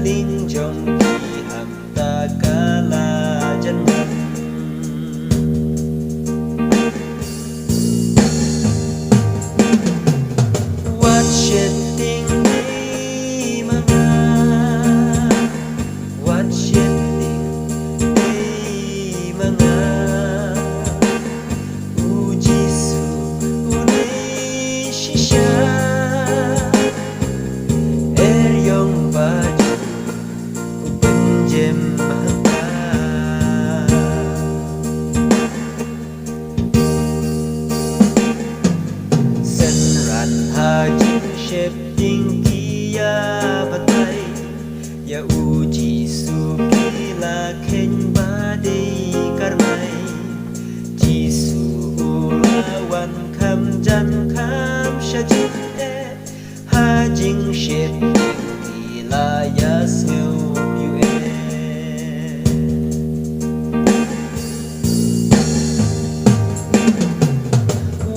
galing jong hamta kala jangan what shedding day mga what shedding day mga uji su unay shisha Shep ding kia batai ya uji suki la khen ba dei karmai jisu ulawan kham jan kham shajit e ha jing shep ding kila ya sneu yu e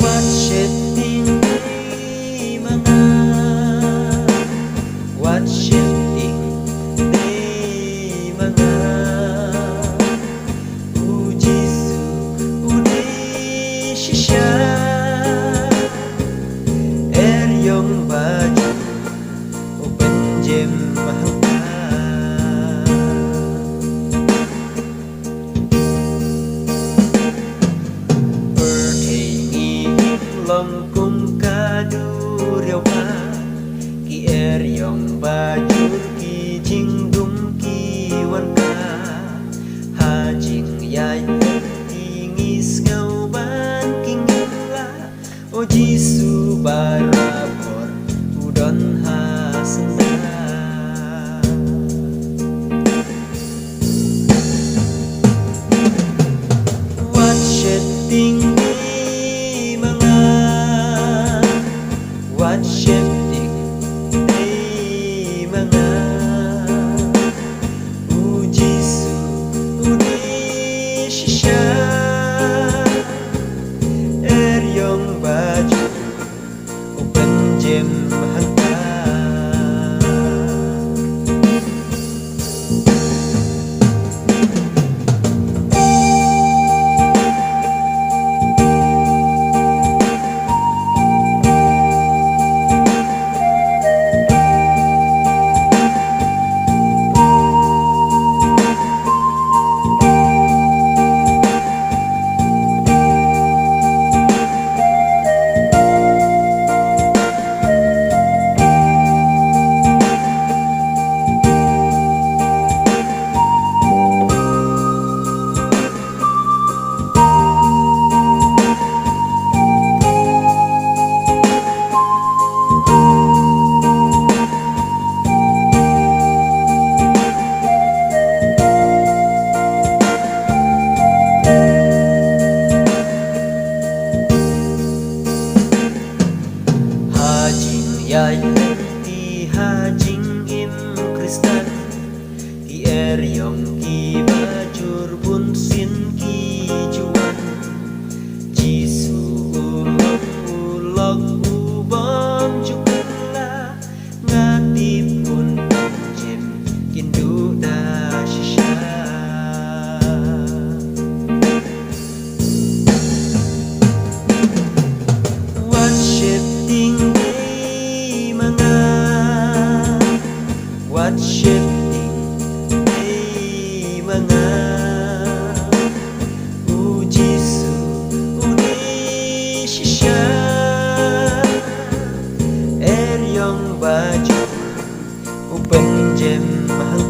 what shep ding what shifting day mga uji su unay shisha eryong baju open jem mahangka perthengi long kung kadu riau ka ki eryong bajur ki jing dum ki wan ka ha jing yai ti ngis ngau ban king la o jisu barapor udon ha senda what shedding day mga what shedding mga uji su unay shisha eryong baju open jem hanta yai ti ha jing im kristan ti eryong ki bajur bun sin ki juan jisu ulok ubom jukla ngati pun jem kindu da shisha what shifting what shifting day mga uji su unay shisha eryong baju open jem mahal